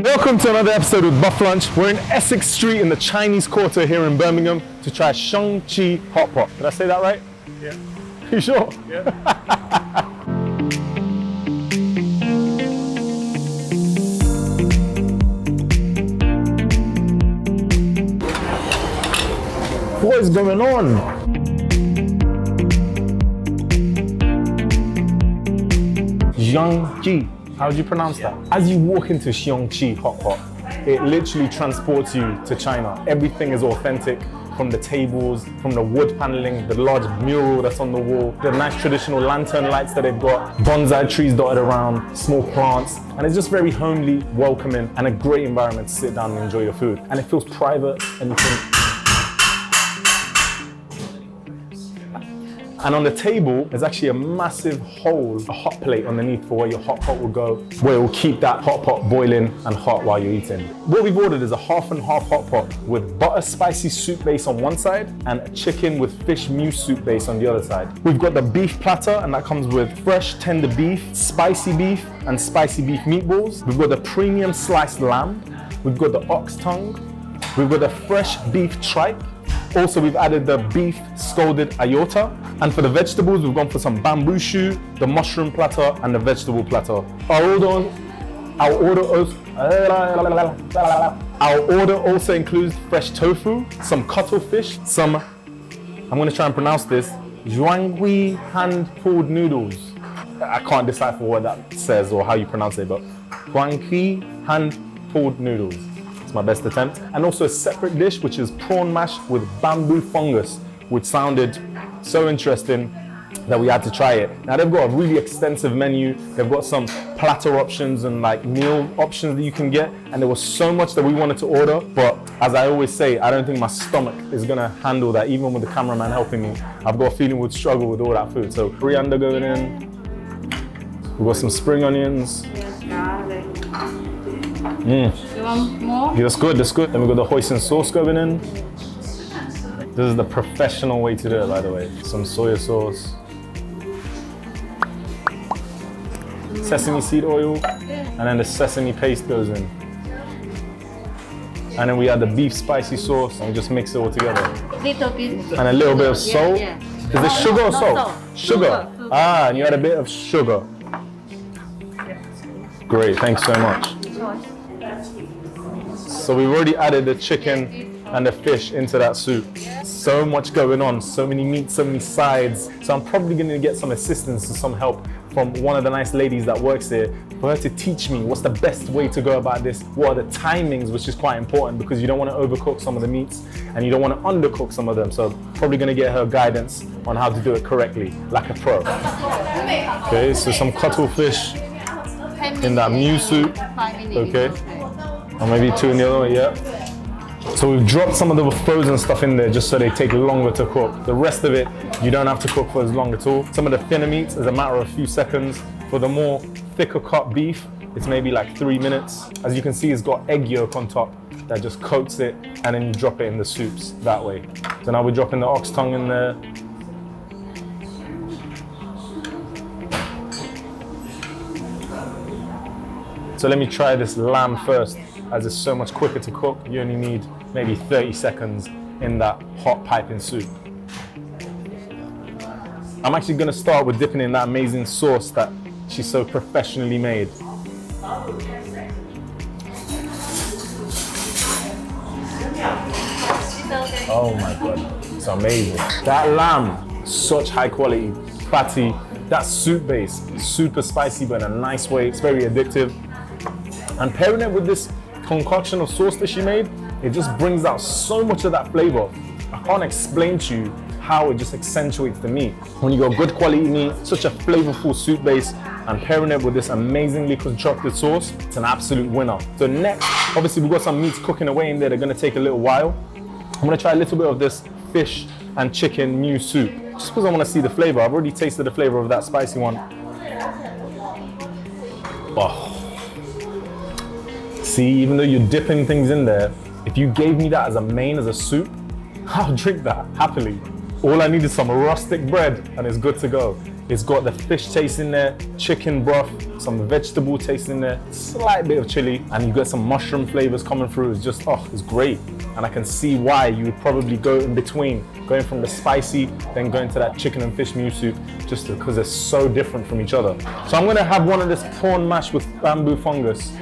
Welcome to another episode of Bufflunch. We're in Essex Street in the Chinese Quarter here in Birmingham to try Xiong Qi hot pot. Did I say that right? Yeah. You sure? Yeah. What is going on? Xiong Qi. How do you pronounce that? As you walk into Xiong Qi hot pot, it literally transports you to China. Everything is authentic, from the tables, from the wood paneling, the large mural that's on the wall, the nice traditional lantern lights that they've got, bonsai trees dotted around, small plants, and it's just very homely, welcoming, and a great environment to sit down and enjoy your food. And it feels private, and you can. And on the table, there's actually a massive hole, a hot plate underneath for where your hot pot will go, where it will keep that hot pot boiling and hot while you're eating. What we've ordered is a half and half hot pot with butter spicy soup base on one side and a chicken with fish mew soup base on the other side. We've got the beef platter, and that comes with fresh tender beef, spicy beef, and spicy beef meatballs. We've got the premium sliced lamb. We've got the ox tongue. We've got the fresh beef tripe. Also, we've added the beef scalded aorta. And for the vegetables, we've gone for some bamboo shoot, the mushroom platter, and the vegetable platter. Our order also includes fresh tofu, some cuttlefish, some, I'm gonna try and pronounce this, Xiong Qi hand-pulled noodles. I can't decipher what that says or how you pronounce it, but Xiong Qi hand-pulled noodles. It's my best attempt. And also a separate dish, which is prawn mash with bamboo fungus, which sounded so interesting that we had to try it. Now they've got a really extensive menu. They've got some platter options and like meal options that you can get. And there was so much that we wanted to order, but as I always say, I don't think my stomach is gonna handle that, even with the cameraman helping me. I've got a feeling we'd struggle with all that food. So coriander going in. We've got some spring onions. You want more? Yeah, that's good, that's good. Then we've got the hoisin sauce going in. This is the professional way to do it, by the way. Some soya sauce. Sesame seed oil. And then the sesame paste goes in. And then we add the beef spicy sauce and we just mix it all together. Little bit. And a little bit of salt. Yeah. Is it sugar or salt? Sugar. Ah, and you add a bit of sugar. Great, thanks so much. So we've already added the chicken and the fish into that soup. So much going on, so many meats, so many sides. So I'm probably gonna get some assistance and some help from one of the nice ladies that works here for her to teach me what's the best way to go about this, what are the timings, which is quite important because you don't want to overcook some of the meats and you don't want to undercook some of them. So probably gonna get her guidance on how to do it correctly, like a pro. Okay, so some cuttlefish in that mew soup. 5 minutes. Okay. Or maybe 2 in the other way, yeah. So we've dropped some of the frozen stuff in there just so they take longer to cook. The rest of it, you don't have to cook for as long at all. Some of the thinner meats is a matter of a few seconds. For the more thicker cut beef, it's maybe like 3 minutes. As you can see, it's got egg yolk on top that just coats it, and then you drop it in the soups that way. So now we're dropping the ox tongue in there. So let me try this lamb first, as it's so much quicker to cook. You only need maybe 30 seconds in that hot piping soup. I'm actually gonna start with dipping in that amazing sauce that she's so professionally made. Oh my God, it's amazing. That lamb, such high quality, fatty. That soup base, super spicy but in a nice way. It's very addictive. And pairing it with this concoction of sauce that she made, it just brings out so much of that flavor. I can't explain to you how it just accentuates the meat. When you got good quality meat, such a flavorful soup base, and pairing it with this amazingly constructed sauce, it's an absolute winner. So next, obviously we've got some meats cooking away in there. They're gonna take a little while. I'm gonna try a little bit of this fish and chicken mew soup, just because I wanna see the flavor. I've already tasted the flavor of that spicy one. Oh. See, even though you're dipping things in there, if you gave me that as a main, as a soup, I'll drink that happily. All I need is some rustic bread and it's good to go. It's got the fish taste in there, chicken broth, some vegetable taste in there, slight bit of chili, and you get some mushroom flavors coming through. It's just, oh, it's great. And I can see why you would probably go in between, going from the spicy, then going to that chicken and fish miso soup, just because they're so different from each other. So I'm gonna have one of this prawn mash with bamboo fungus,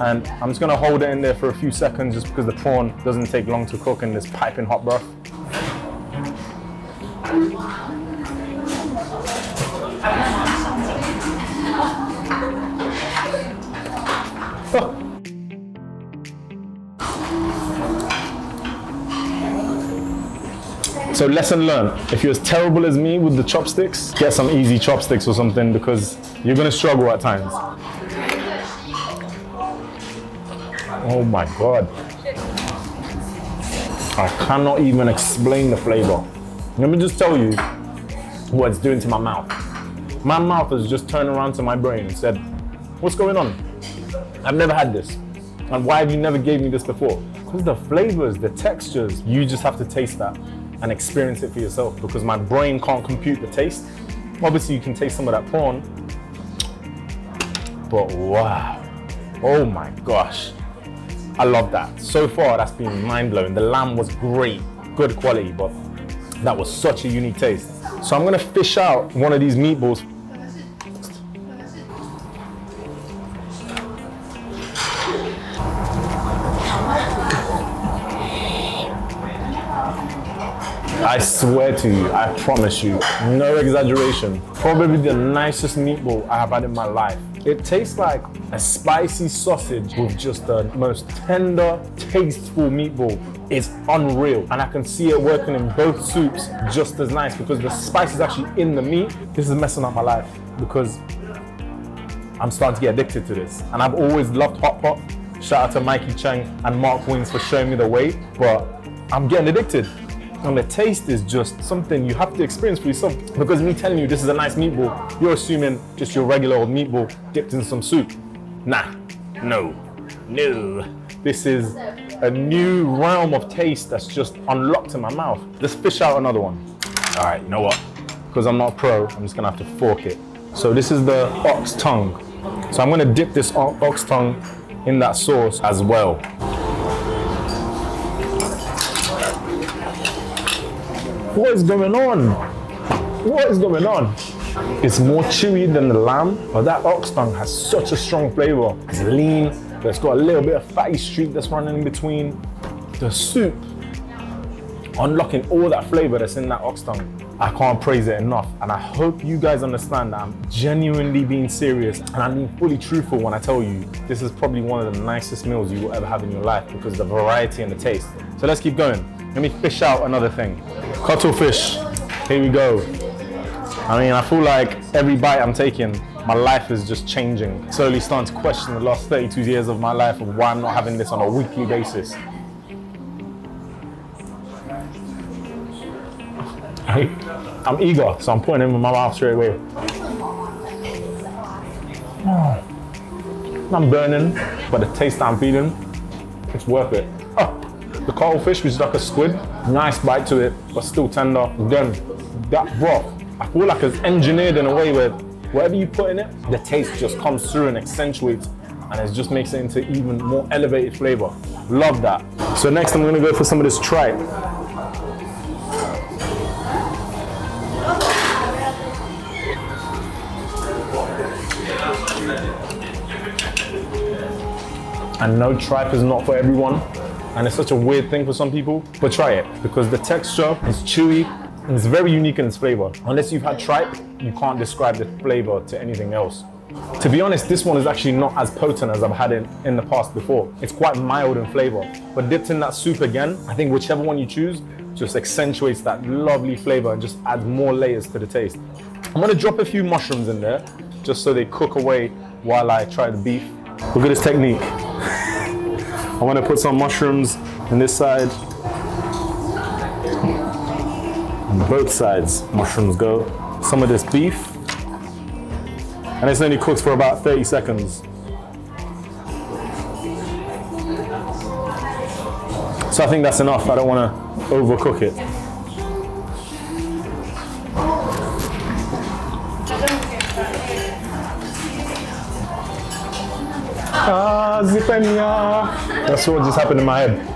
and I'm just gonna hold it in there for a few seconds just because the prawn doesn't take long to cook in this piping hot broth. Oh. So lesson learned, if you're as terrible as me with the chopsticks, get some easy chopsticks or something because you're gonna struggle at times. Oh my God. I cannot even explain the flavor. Let me just tell you what it's doing to my mouth. My mouth has just turned around to my brain and said, what's going on? I've never had this. And why have you never gave me this before? Because the flavors, the textures, you just have to taste that and experience it for yourself because my brain can't compute the taste. Obviously you can taste some of that prawn, but wow, oh my gosh. I love that. So far that's been mind-blowing. The lamb was great, good quality, but that was such a unique taste. So I'm gonna fish out one of these meatballs. I swear to you, I promise you, no exaggeration, probably the nicest meatball I have had in my life. It tastes like a spicy sausage with just the most tender, tasteful meatball. It's unreal. And I can see it working in both soups just as nice because the spice is actually in the meat. This is messing up my life because I'm starting to get addicted to this. And I've always loved hot pot. Shout out to Mikey Cheng and Mark Wings for showing me the way, but I'm getting addicted. And the taste is just something you have to experience for yourself. Because me telling you this is a nice meatball, you're assuming just your regular old meatball dipped in some soup. Nah, no. This is a new realm of taste that's just unlocked in my mouth. Let's fish out another one. All right, you know what? Because I'm not a pro, I'm just gonna have to fork it. So this is the ox tongue. So I'm gonna dip this ox tongue in that sauce as well. What is going on? What is going on? It's more chewy than the lamb, but that ox tongue has such a strong flavor. It's lean, but it's got a little bit of fatty streak that's running in between. The soup, unlocking all that flavor that's in that ox tongue. I can't praise it enough. And I hope you guys understand that I'm genuinely being serious and I'm being fully truthful when I tell you this is probably one of the nicest meals you will ever have in your life because of the variety and the taste. So let's keep going. Let me fish out another thing. Cuttlefish, here we go. I mean, I feel like every bite I'm taking, my life is just changing. Slowly starting to question the last 32 years of my life of why I'm not having this on a weekly basis. I'm eager, so I'm putting it in my mouth straight away. I'm burning, but the taste I'm feeling, it's worth it. Oh, the cuttlefish, which is like a squid, nice bite to it, but still tender. Again, that broth, I feel like it's engineered in a way where whatever you put in it, the taste just comes through and accentuates, and it just makes it into even more elevated flavor. Love that. So next I'm gonna go for some of this tripe. I know tripe is not for everyone, and it's such a weird thing for some people, but try it because the texture is chewy and it's very unique in its flavor. Unless you've had tripe, you can't describe the flavor to anything else. To be honest, this one is actually not as potent as I've had it in the past before. It's quite mild in flavor, but dipped in that soup again, I think whichever one you choose just accentuates that lovely flavor and just adds more layers to the taste. I'm gonna drop a few mushrooms in there just so they cook away while I try the beef. Look at this technique. I want to put some mushrooms on this side. On both sides, mushrooms go. Some of this beef. And this only cooks for about 30 seconds. So I think that's enough. I don't want to overcook it. Zipenya. That's what just happened in my head.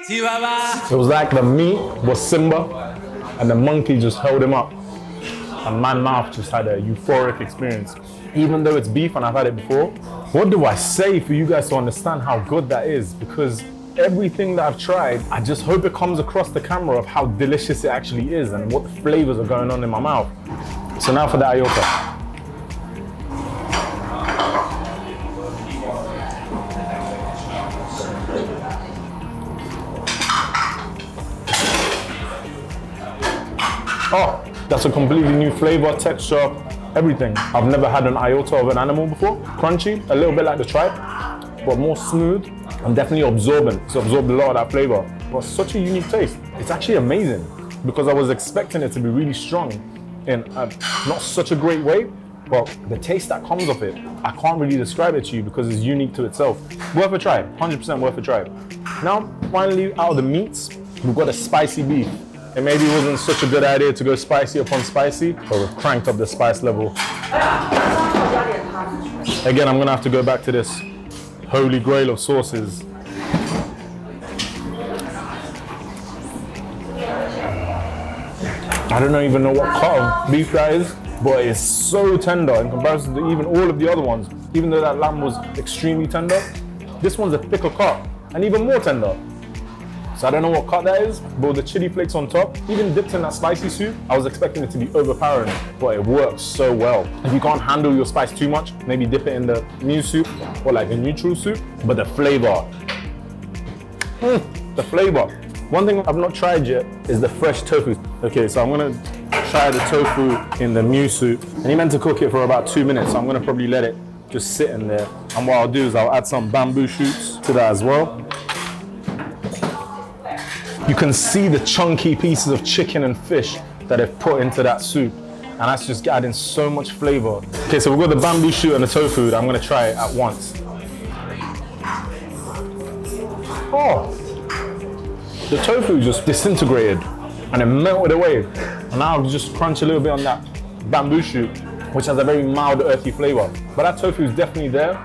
It was like the meat was Simba and the monkey just held him up. And my mouth just had a euphoric experience. Even though it's beef and I've had it before, what do I say for you guys to understand how good that is? Because everything that I've tried, I just hope it comes across the camera of how delicious it actually is and what the flavors are going on in my mouth. So now for the Aorta. Oh, that's a completely new flavor, texture, everything. I've never had an Aorta of an animal before. Crunchy, a little bit like the Tripe, but more smooth and definitely absorbent. It's absorbed a lot of that flavor. But such a unique taste. It's actually amazing because I was expecting it to be really strong in not such a great way, but the taste that comes of it, I can't really describe it to you because it's unique to itself. Worth a try, 100% worth a try. Now, finally, out of the meats, we've got a spicy beef. It maybe wasn't such a good idea to go spicy upon spicy, but we've cranked up the spice level. Again, I'm gonna have to go back to this holy grail of sauces. I don't even know what cut of beef that is, but it's so tender in comparison to even all of the other ones. Even though that lamb was extremely tender, this one's a thicker cut and even more tender. So I don't know what cut that is, but with the chili flakes on top, even dipped in that spicy soup, I was expecting it to be overpowering, but it works so well. If you can't handle your spice too much, maybe dip it in the new soup or like a neutral soup, but the flavor, the flavor. One thing I've not tried yet is the fresh tofu. Okay, so I'm gonna try the tofu in the new soup. And he meant to cook it for about 2 minutes, so I'm gonna probably let it just sit in there. And what I'll do is I'll add some bamboo shoots to that as well. You can see the chunky pieces of chicken and fish that they've put into that soup. And that's just adding so much flavor. Okay, so we've got the bamboo shoot and the tofu. I'm gonna try it at once. Oh, the tofu just disintegrated and it melted away. And now I'll just crunch a little bit on that bamboo shoot, which has a very mild, earthy flavor. But that tofu is definitely there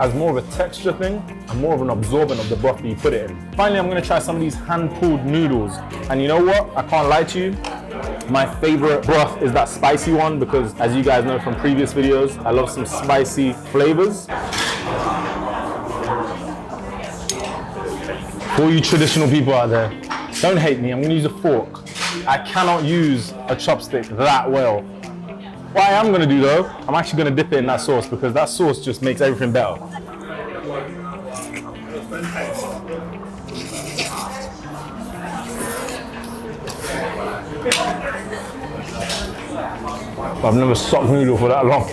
as more of a texture thing and more of an absorbent of the broth that you put it in. Finally, I'm gonna try some of these hand-pulled noodles. And you know what? I can't lie to you. My favorite broth is that spicy one because, as you guys know from previous videos, I love some spicy flavors. For all you traditional people out there, don't hate me, I'm gonna use a fork. I cannot use a chopstick that well. What I am gonna do though, I'm actually gonna dip it in that sauce because that sauce just makes everything better. I've never sucked noodle for that long.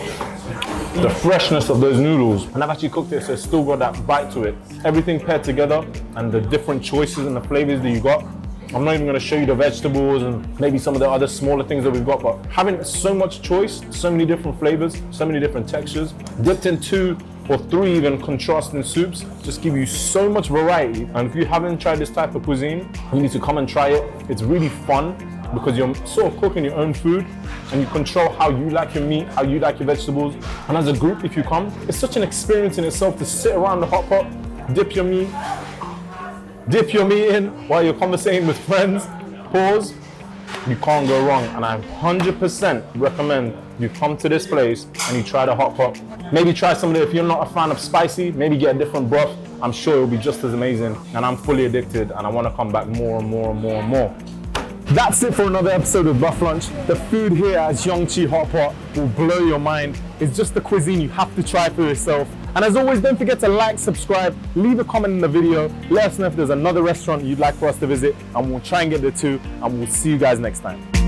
The freshness of those noodles, and I've actually cooked it so it's still got that bite to it. Everything paired together and the different choices and the flavors that you got. I'm not even gonna show you the vegetables and maybe some of the other smaller things that we've got, but having so much choice, so many different flavors, so many different textures, dipped in 2 or 3 even contrasting soups, just give you so much variety. And if you haven't tried this type of cuisine, you need to come and try it. It's really fun because you're sort of cooking your own food and you control how you like your meat, how you like your vegetables. And as a group, if you come, it's such an experience in itself to sit around the hot pot, dip your meat in while you're conversating with friends, pause, you can't go wrong. And I 100% recommend you come to this place and you try the hot pot. Maybe try some of it. If you're not a fan of spicy, maybe get a different broth. I'm sure it'll be just as amazing. And I'm fully addicted and I want to come back more and more and more and more. That's it for another episode of Bufflunch. The food here at Xiong Qi Hot Pot will blow your mind. It's just the cuisine you have to try for yourself. And as always, don't forget to like, subscribe, leave a comment in the video. Let us know if there's another restaurant you'd like for us to visit and we'll try and get there too. And we'll see you guys next time.